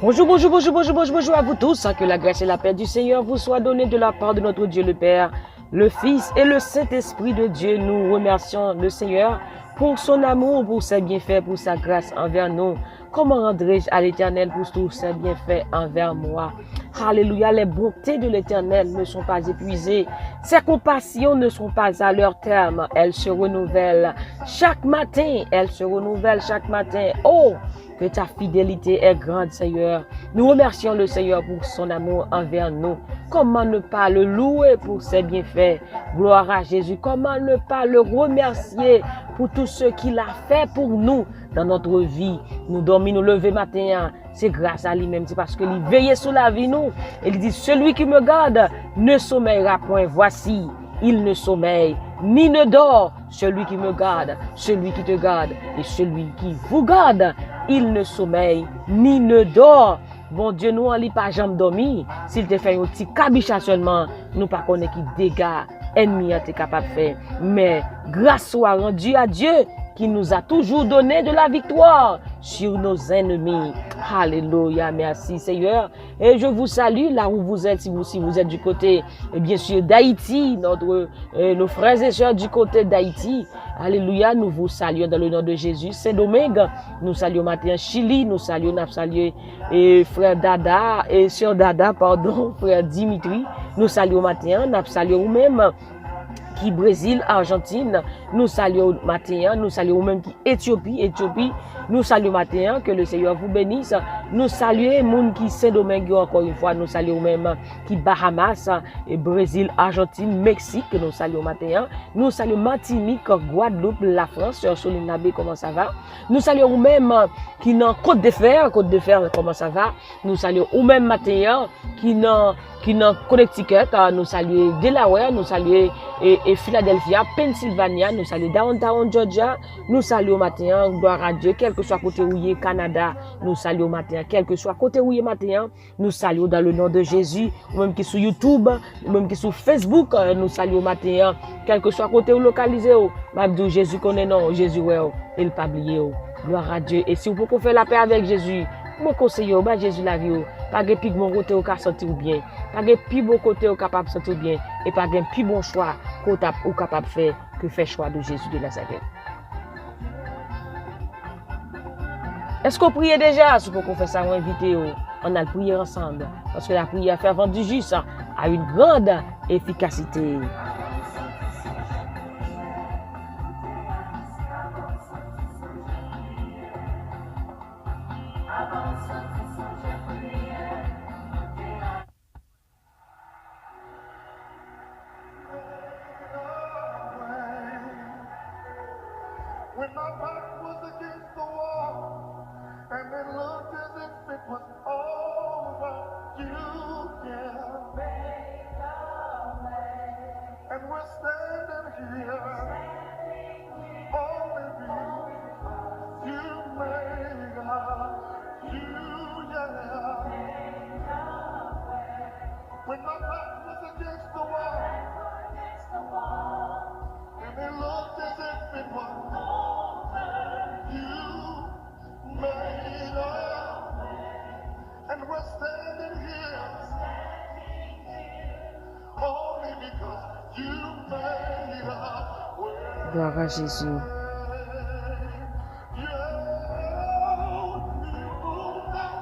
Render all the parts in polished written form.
Bonjour à vous tous. Que la grâce et la paix du Seigneur vous soient données de la part de notre Dieu le Père, le Fils et le Saint-Esprit de Dieu. Nous remercions le Seigneur pour son amour, pour ses bienfaits, pour sa grâce envers nous. Comment rendrai-je à l'Éternel pour tous ses bienfaits envers moi? Alléluia, les bontés de l'Éternel ne sont pas épuisées. Ses compassions ne sont pas à leur terme. Elles se renouvellent chaque matin. Elles se renouvellent chaque matin. Oh, que ta fidélité est grande, Seigneur. Nous remercions le Seigneur pour son amour envers nous. Comment ne pas le louer pour ses bienfaits? Gloire à Jésus. Comment ne pas le remercier pour tout ce qu'il a fait pour nous dans notre vie? Nous dormons, nous lever matin, c'est grâce à lui-même. C'est parce qu'il veille sur la vie nous. Il dit, celui qui me garde ne sommeillera point. Voici, il ne sommeille ni ne dort. Celui qui me garde, celui qui te garde et celui qui vous garde, il ne sommeille ni ne dort. Bon Dieu, nous, on lit pas jamais dormi. S'il te fait un petit cabicha seulement, nous pas connaît qui dégâts ennemis t'es capable de faire. Mais grâce soit rendue à Dieu qui nous a toujours donné de la victoire sur nos ennemis. Alléluia, merci Seigneur. Et je vous salue là où vous êtes, si vous êtes du côté, et bien sûr, d'Haïti, nos frères et sœurs du côté d'Haïti. Alléluia, nous vous saluons dans le nom de Jésus. Saint-Domingue, nous saluons matin Chili, nous saluons et frère Dada, et sœur Dada, pardon, frère Dimitri, nous saluons matin, nous saluons nous-mêmes, qui Brésil, Argentine, nous saluons matin, nous saluons même qui Éthiopie, nous saluons matin, que le Seigneur vous bénisse. Nous saluons monde qui Saint-Domingue encore une fois, nous saluons même qui Bahamas, et Brésil, Argentine, Mexique, nous saluons matin. Nous saluons Martinique, Guadeloupe, la France, Sœur Soline Nabé, comment ça va? Nous saluons même qui dans Côte de Fer, comment ça va? Nous saluons ou même matin qui dans Connecticut, nous saluons Delaware, nous saluons et Philadelphia, Pennsylvania, nous saluons Downtown Georgia, nous saluons matin, gloire à Dieu, quel que soit côté où il est, Canada, nous saluons matin, quel que soit côté où il est matin, nous saluons dans le nom de Jésus, ou même qui sur YouTube, ou même qui sur Facebook, nous saluons matin, quel que soit côté où localisé, Mabdou, Jésus connaît non, Jésus ouais, il pas oublié, gloire à Dieu, et si vous pouvez faire la paix avec Jésus, mon conseil, Jésus la vie, pas de plus bon côté au cas sentir bien, pas de plus bon côté au capable sentir bien, et pas de plus bon choix au capable faire que faire choix de Jésus de Nazareth. Est-ce qu'on prie déjà? Si vous pouvez faire ça, on invite, on a le prier ensemble, parce que la prière fervente du juste a une grande efficacité. When my back was against the wall, and it looked as if it was over, you can make a way. And we're standing here, only because you made when my back was against the wall, and it looked as if it was made a way, and we're standing here only because you made a way. Gloire à Jésus.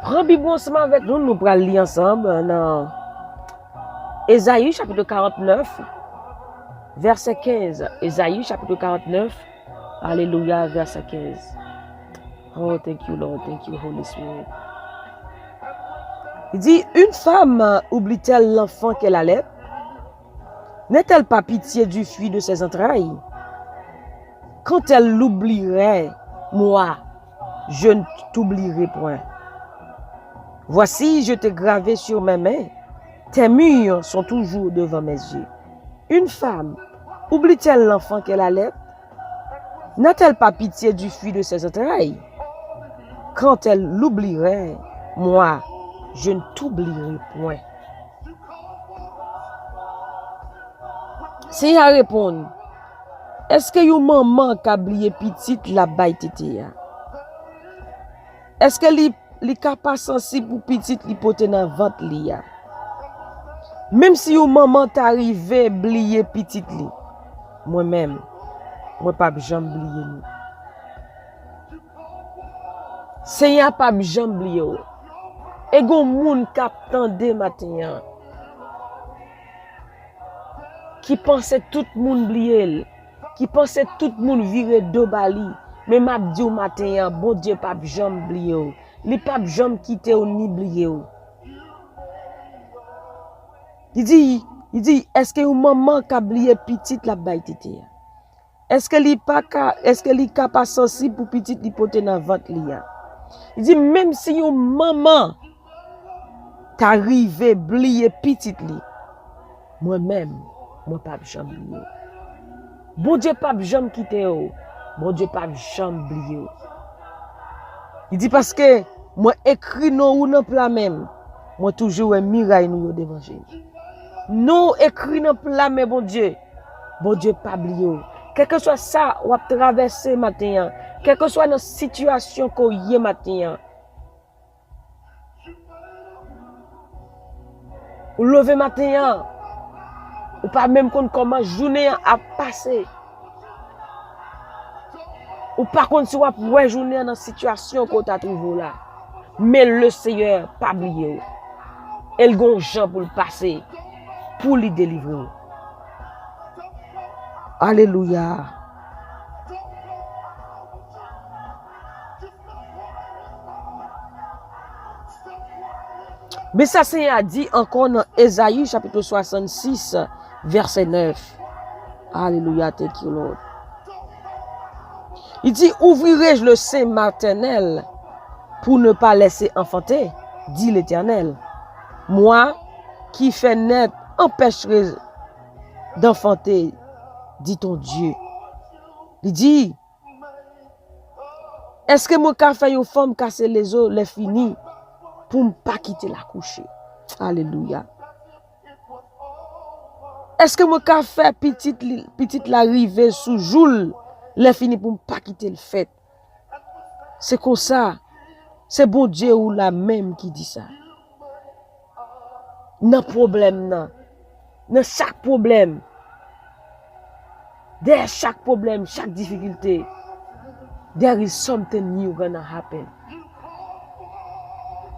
Prends Bible ensemble avec nous, nous pourrons lire ensemble dans Ésaïe chapitre 49, verset 15. Ésaïe chapitre 49, alléluia, verset 15. Oh, thank you, Lord. Thank you, Holy Spirit. Il dit, une femme oublie-t-elle l'enfant qu'elle allait? N'est-elle pas pitié du fruit de ses entrailles? Quand elle l'oublierait, moi, je ne t'oublierai point. Voici, je t'ai gravé sur mes mains. Tes murs sont toujours devant mes yeux. Une femme oublie-t-elle l'enfant qu'elle allait? N'a-t-elle pas pitié du fruit de ses entrailles? Quand elle l'oublierait, moi, je ne t'oublierai point. Si elle répond, est-ce que yon maman qui a oublié petite la baille tété? Est-ce que li capable sensible pour petit li pote dans ventre li ya? Même si yon maman t'arrive oublier petit li, moi-même, moi pas jamais oublier li. Seigneur pas jamais oublier ou. Et gon moun k'ap tande matin qui pensait tout moun oublier, qui pensait tout moun virer do bali, mais m'a dit au matin bon Dieu pas jamais oublier ou. Li pas jamais quitter ou ni oublier ou. Il dit, est-ce que une maman qui a oublié petite la baille tete? Est-ce que li capable sensible pour petite li pote dans ventre li ya? Il dit même si une maman t'arrive oublier petite li, moi-même, moi pas jamais oublier. Bon Dieu pas jamais quitter ou. Bon Dieu pas jamais oublier ou. Il dit parce que moi écrit non ou non plat même, moi toujours un miraille nous devant Jésus. Nous écrit dans plat mais bon Dieu pas oublier. Quel que soit ça ou a traverser matin, quel que soit notre situation qu'on y est matin. Ou lever matin, ou pas même compte comment journée a passé. Ou pas compte si ou a journée dans situation qu'on t'a trouvé là. Mais le Seigneur pas oublier. Elle gon Jean pour le passer, pour lui délivrer. Alléluia. Mais ça c'est a dit encore dans Ésaïe chapitre 66 verset 9. Alléluia, thank you Lord. Il dit ouvrirai-je le sein maternel pour ne pas laisser enfanter, dit l'Éternel. Moi qui fais naître empêcherai d'enfanter, dit ton Dieu. Il dit, est-ce que moi qui fais une femme casser les os, les fini, pour ne pas quitter la coucher? Alléluia. Est-ce que moi qui fais petite l'arrivée sous joule, les fini pour ne pas quitter le fait? C'est comme ça. C'est bon Dieu ou la même qui dit ça. Dans problème, dans chaque problème, derrière chaque problème, chaque difficulté, there is something new gonna happen.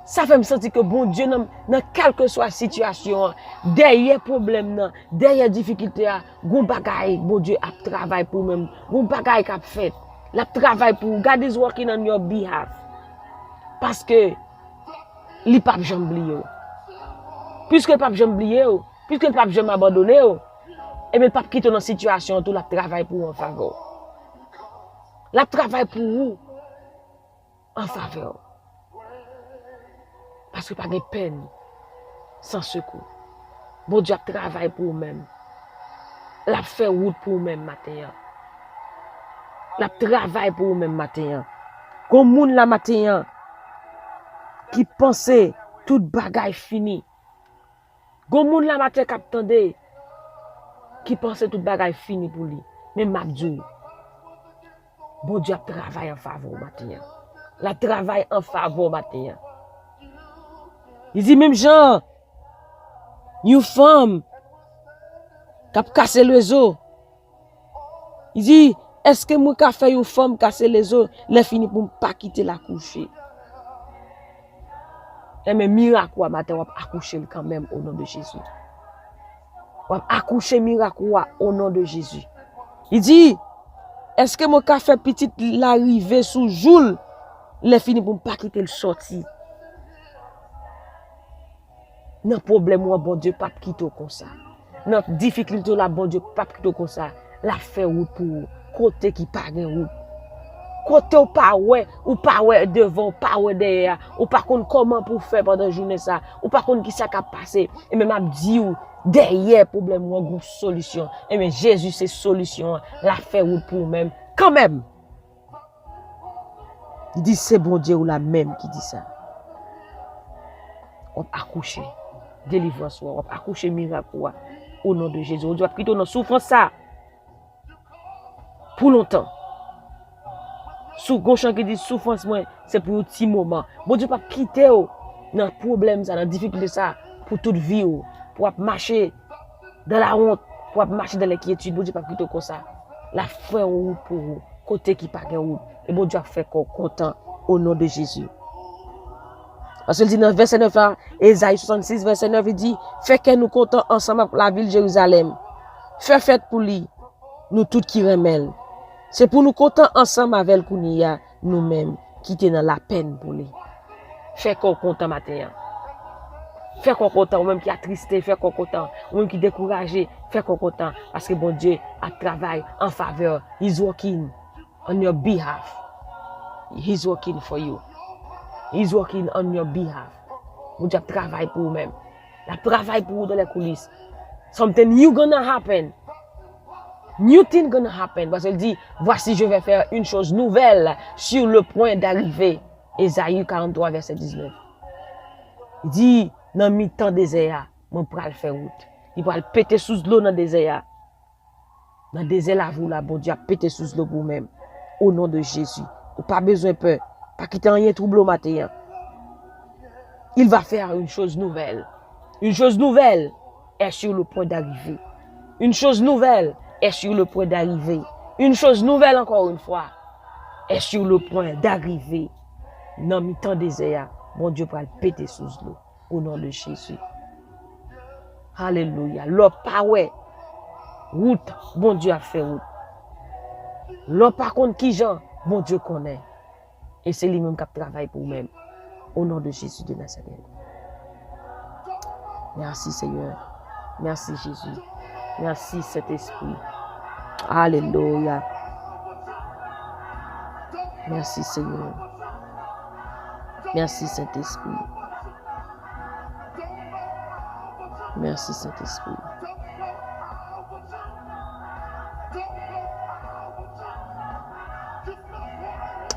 Ça fait me sentir que bon Dieu, dans quelle que soit la situation, derrière problème, derrière difficulté, gon bagay, bon Dieu a travaillé pour même, gon bagay qu'a fait, la travail pour, God is working on your behalf. Parce que, li pas jamais oublié. Puisque le pape jamais oublié, puisque le pape jamais abandonné, et bien le pape quitte dans situation, tout la travail pour vous en faveur. La travail pour vous en faveur. Parce que pas de peine sans secours. Bon Dieu travaille pour vous-même. La fait route pour vous-même matin. La travail pour vous-même matin. Comme moun la matin qui pensait tout bagay fini. Gon moun la matin k'ap tande qui pensait tout bagay fini pour lui. Mais m'abdou. Bon Dieu travaille en faveur matin. La travaille en faveur matin. Il dit même Jean, une femme qui a cassé les os. Il dit, est-ce que moi qui fait une femme casser les os, les fini pour ne pas quitter la coucher? Et mais miracle matin, on va accoucher quand même au nom de Jésus. On va accoucher miracle au nom de Jésus. Il dit, est-ce que moi qui fait petite l'arrivée sous joule, les fini pour ne pas quitter le sorti? Non problème ou bon Dieu pas quitter comme ça. Non difficulté là bon Dieu pas quitter comme ça. La fait route pour côté qui pas gain route. Côté ou pas ouais devant, pas ouais derrière, ou pas connait comment pour faire pendant journée ça, ou pas connait qui ça qui a passé et même a dit ou derrière problème ou une solution. Et mais Jésus c'est solution, la fait route pour même quand même. Il dit c'est bon Dieu ou la même qui dit ça. On va accoucher. Délivrance, on va accoucher miracle au nom de Jésus. On doit quitter nos souffrances ça pour longtemps. Sous gauche qui dit souffrance moi, c'est pour un petit moment. Bon Dieu pas quitter dans problème ça, dans difficulté ça pour toute vie pour marcher dans la honte, pour marcher dans l'inquiétude. Bon Dieu pas quitter comme ça. La fin route pour vous, côté qui pas gain route. Et bon Dieu a fait qu'on content au nom de Jésus. Parce qu'il dit dans verset 9 là, Ésaïe 66 verset 9 il dit fait que nous content ensemble pour la ville de Jérusalem. Fais fête pour lui, nous tous qui remèlent. C'est pour nous content ensemble avec Kounia, nous-mêmes, qui étaient dans la peine pour lui. Fais qu'on content matin. Fais qu'on content, ou même qui a tristé, fais qu'on content, ou même qui découragé, fais qu'on content. Parce que bon Dieu a travaillé en faveur. He's working on your behalf. He's working for you. He's working on your behalf. Bon Dieu travaille pour vous-même. Il travaille pour vous dans les coulisses. Something new gonna happen. New thing gonna happen. Parce qu'elle dit, voici je vais faire une chose nouvelle sur le point d'arriver. Ésaïe 43 verset 19. Il dit, dans le temps désert, mon pral faire route. Il va le péter sous l'eau dans le désert. Dans le désert là, vous là, bon Dieu a pété sous l'eau pour vous-même. Au nom de Jésus. Ou pas besoin de peur. Pas quitter rien trouble au matin. Il va faire une chose nouvelle. Une chose nouvelle est sur le point d'arriver. Une chose nouvelle est sur le point d'arriver. Une chose nouvelle encore une fois est sur le point d'arriver. Dans le temps désert, mon Dieu va le péter sous l'eau. Au nom de Jésus. Alléluia. L'eau pas ouais. Route, bon Dieu a fait route. L'eau par contre qui Jean, bon Dieu connaît. Et c'est lui-même qui travaille pour vous-même. Au nom de Jésus de Nazareth. Merci Seigneur. Merci Jésus. Merci Saint-Esprit. Alléluia. Merci Seigneur. Merci Saint-Esprit. Merci Saint-Esprit.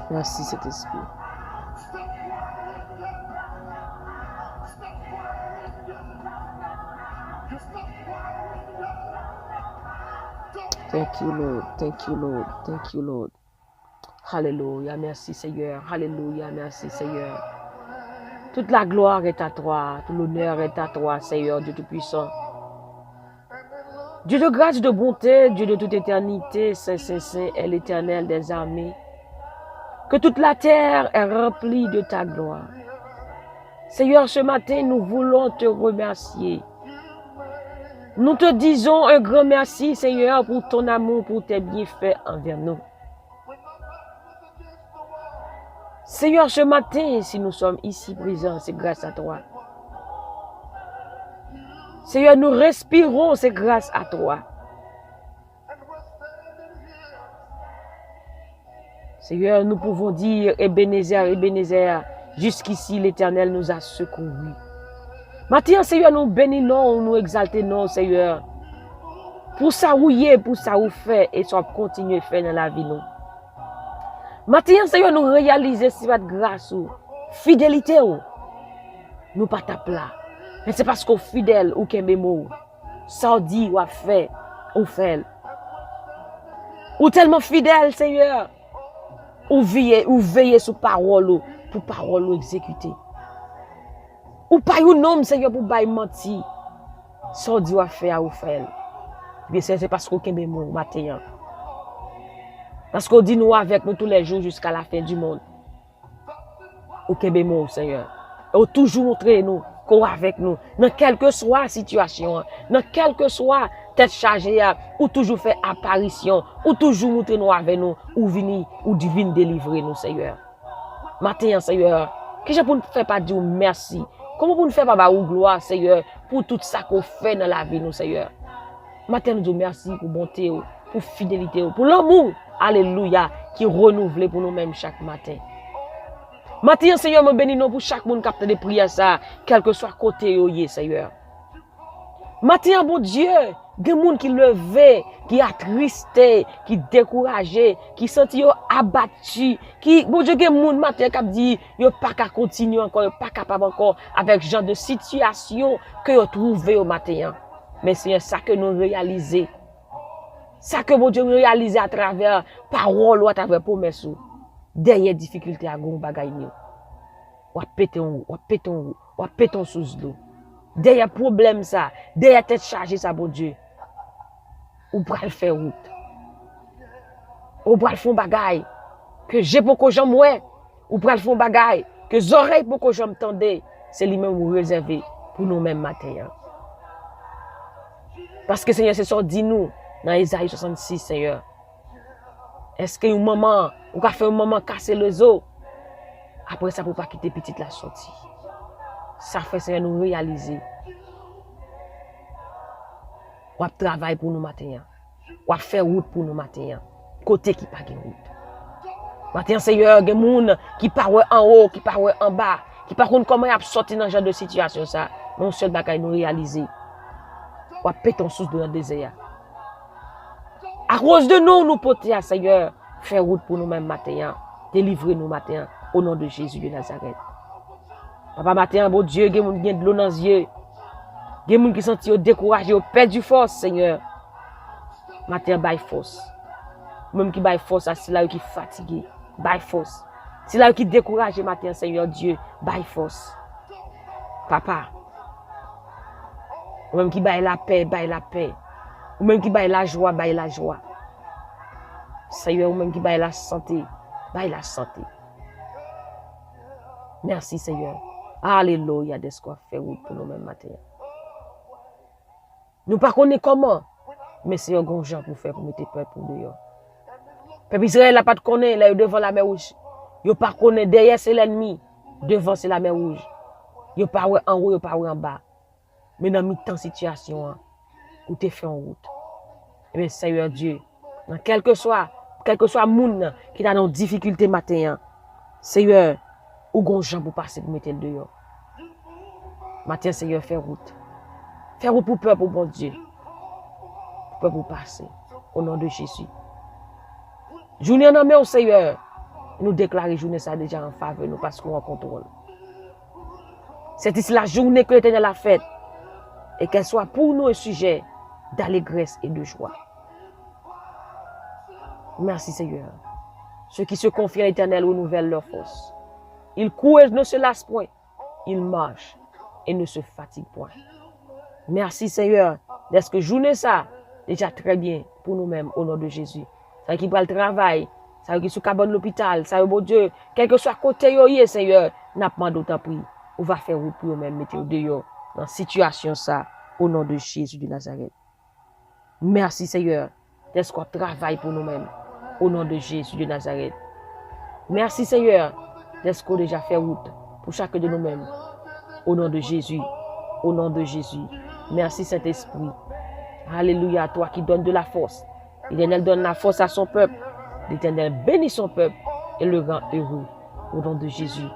Merci Saint-Esprit. Thank you, Lord. Thank you, Lord. Thank you, Lord. Alléluia. Merci, Seigneur. Alléluia. Merci, Seigneur. Toute la gloire est à toi. Tout l'honneur est à toi, Seigneur, Dieu Tout-Puissant. Dieu de grâce, de bonté, Dieu de toute éternité, Saint, Saint, Saint est l'Éternel des armées. Que toute la terre est remplie de ta gloire. Seigneur, ce matin, nous voulons te remercier. Nous te disons un grand merci, Seigneur, pour ton amour, pour tes bienfaits envers nous. Seigneur, ce matin, si nous sommes ici présents, c'est grâce à toi. Seigneur, nous respirons, c'est grâce à toi. Seigneur, nous pouvons dire, Ebenezer, Ebenezer, jusqu'ici l'Éternel nous a secourus. Maintenant, Seigneur, nous bénissons, nous exaltons, Seigneur, pour ça où il est, pour ça où fait, et ça continuer à faire dans la vie, nous. Maintenant, Seigneur, nous réalisons si votre grâce ou fidélité ou nous pas ta plat. Mais c'est parce qu'on fidèle ou qu'on mémo. Ça dit ou a fait ou fait. Ou tellement fidèle, Seigneur. Ou veiller sur parole pour parole exécuter. Ou pas un homme, Seigneur, pour pas mentir. Ça dit ou a fait ou fait. Bien c'est parce qu'on mémo matin. Parce qu'on dit nous avec nous tous les jours jusqu'à la fin du monde. Au Kébémo, Seigneur. Et toujours montrer nous qu'on est avec nous. Dans quelle que soit la situation, dans quelle que soit tête chargée, ou toujours fait apparition, ou toujours montrer nous avec nous, ou venir, ou divine délivrer nous, Seigneur. Maintenant, Seigneur, que je ne fais pas dire merci. Comment vous ne faites pas ou gloire, Seigneur, pour tout ça qu'on fait dans la vie, nous, Seigneur. Maintenant, nous disons merci pour bonté, pour fidélité, pour l'amour. Alléluia, qui renouvelé pour nous-mêmes chaque matin. Maintenant, Seigneur, me bénis nous pour chaque monde qui a des prières, ça, quel que soit côté, Seigneur. Maintenant, bon Dieu, des gens qui levé, qui attristé, qui découragé, qui senti abattu, qui, bon Dieu, des gens matin qui dit, yo pas qu'à continuer encore, yo pas capable encore avec ce genre de situation que yo trouvé au matin. Mais c'est ça que nous réalisons. Ça que bon Dieu réalise à travers parole ou à travers promesses. Derrière difficulté à gon bagay ni. Ou pété en ou pété sous l'eau. Derrière problème ça, derrière tête chargée ça bon Dieu. Ou pral faire route. Ou pral font bagay que j'ai pour que j'en ouais. Ou pral font bagay que oreilles pour que j'en tendais. C'est lui-même ou réservé pour nous-mêmes matin. Parce que Seigneur, c'est ça dit nous dans Isaïe 66, Seigneur. Est-ce que un moment, ou qu'a fait un moment casser les os, après ça pour pas quitter petite la sortie. Ça fait Seigneur nous réaliser. On travaille pour nous matin. On faire route pour nous matin. Côté qui pas de route. Matin Seigneur, il y a des gens qui parlent en haut, qui parlent en bas, qui parlent comment ils sortir dans ce genre de situation ça. Non seul bagaille nous réaliser. On péter en source de notre désert. À cause de nous porter, Seigneur, faire route pour nous-mêmes matin, délivrer nous matin, au nom de Jésus de Nazareth. Papa matin, bon Dieu, il y a des gens de l'eau dans les yeux. Il y a des gens qui sont découragés, qui perdent du force, Seigneur. Matin, baille force. Même qui baille force, c'est là qui est fatigué, baille force. C'est là qui est découragé matin, Seigneur Dieu, baille force. Papa, ou même qui baille la paix, baille la paix. Ou même qui baille la joie, baille la joie. Seigneur, ou même qui baille la santé, baille la santé. Merci Seigneur. Alléluia, de ce qu'on fait pour nous-mêmes matin. Nous ne connaissons pas comment, mais c'est un grand genre pour faire pour mettre peuple pour dehors. Peuple Israël n'a pas de connaître, là, devant la mer rouge. Il n'a pas de connaître, derrière c'est l'ennemi, devant c'est la mer rouge. Il n'a pas en haut, il n'a pas en bas. Mais dans mi-temps situation, où tu es fait en route. Eh bien, Seigneur Dieu, quel que soit le monde qui a dans difficulté matin, Seigneur, où gon gens pour passer pour mettre le dehors. Matin, Seigneur, fais route. Fais route pour peuple, pour bon Dieu. Pour peuple pour passer. Au nom de Jésus. Journée en main au Seigneur. Nous déclarons journée ça déjà en faveur nous parce qu'on a contrôle. C'est ici la journée que l'Éternel a faite. Et qu'elle soit pour nous un sujet d'allégresse et de joie. Merci Seigneur. Ceux qui se confient à l'Éternel renouvellent leur force. Ils courent et ne se lassent point. Ils marchent et ne se fatiguent point. Merci Seigneur. Est-ce que journée ça, déjà très bien pour nous-mêmes au nom de Jésus. Ça qui va le travail, ça qui sous cabane l'hôpital, ça bon Dieu, quel que soit côté yo Seigneur, n'a pas d'autant prix. On va faire route pour nous-mêmes mettre dehors dans situation ça au nom de Jésus de Nazareth. Merci Seigneur. Est-ce qu'on travaille pour nous-mêmes au nom de Jésus de Nazareth. Merci Seigneur. Est-ce qu'on déjà fait route pour chacun de nous-mêmes au nom de Jésus. Au nom de Jésus. Merci Saint-Esprit. Alléluia, toi qui donnes de la force. L'Éternel donne la force à son peuple. L'Éternel bénit son peuple et le rend heureux. Au nom de Jésus.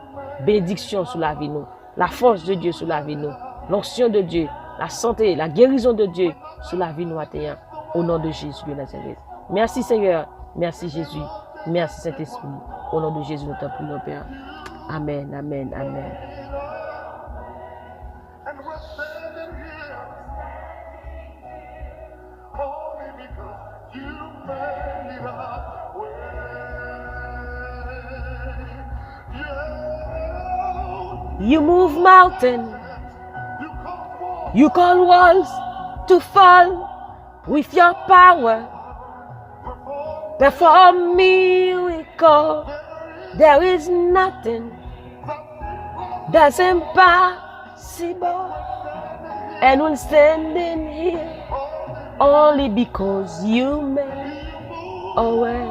Bénédiction sur la vie nous. La force de Dieu sur la vie nous. L'onction de Dieu. La santé, la guérison de Dieu sur la vie nous atteint. Au nom de Jésus de Nazareth. Merci Seigneur. Merci Jésus. Merci Saint-Esprit. Au nom de Jésus, nous t'en prions, Père. Amen, amen, amen. You move mountains. You call walls to fall with your power. Perform miracle. There is nothing that's impossible. And we're standing here only because you made a way.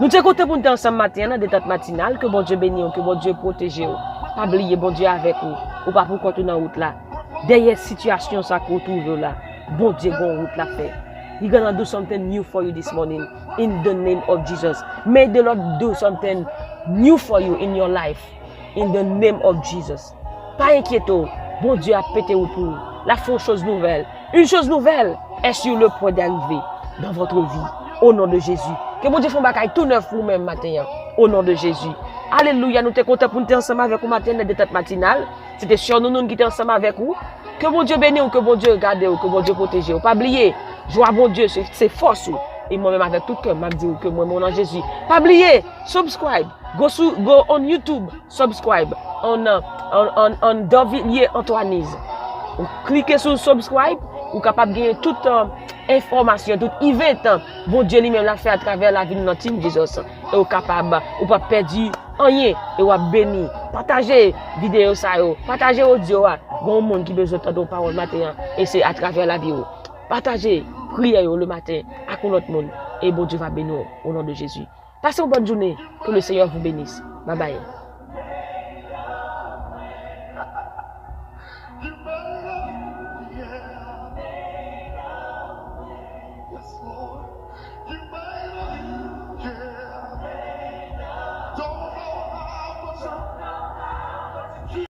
Nous te comptons pour nous ensemble matin dans des têtes matinales. Que bon Dieu bénisse, que bon Dieu protège. Pas oublier bon Dieu avec vous. Ou pas pour continuer dans route là. Derrière situation ça qu'on trouve là. Bon Dieu bon route la fait. He's gonna do something new for you this morning in the name of Jesus. May the Lord do something new for you in your life in the name of Jesus. Pas inquiétez, bon Dieu a pété au pour. La font chose nouvelle. Une chose nouvelle est sur le point d'arriver dans votre vie au nom de Jésus. Que bon Dieu fasse bagaille tout neuf pour même matin au nom de Jésus. Alléluia, nous sommes contents pour nous ensemble avec vous matin dans des têtes matinales. C'était sur nous qui sommes ensemble avec vous. Que bon Dieu bénisse, que bon Dieu garde, que bon Dieu protège. Pas oublier, joie bon Dieu, c'est force. Et moi-même avec tout cœur, je dis que moi, mon nom Jésus. Pas oublier, subscribe. Go on YouTube, subscribe. On David Antoinise. Cliquez sur subscribe. Vous êtes capable de gagner toute information, tout event. Bon Dieu lui-même l'a fait à travers la vie de notre team Jesus. Et vous êtes capable, vous pas perdu rien. Et vous êtes béni. Partagez vidéo ça, partagez audio. Il y a un monde qui a besoin de parole matin. Et c'est à travers la vie. Partagez, priez le matin à l'autre monde. Et bon Dieu va bénir au nom de Jésus. Passez une bonne journée. Que le Seigneur vous bénisse. Bye bye.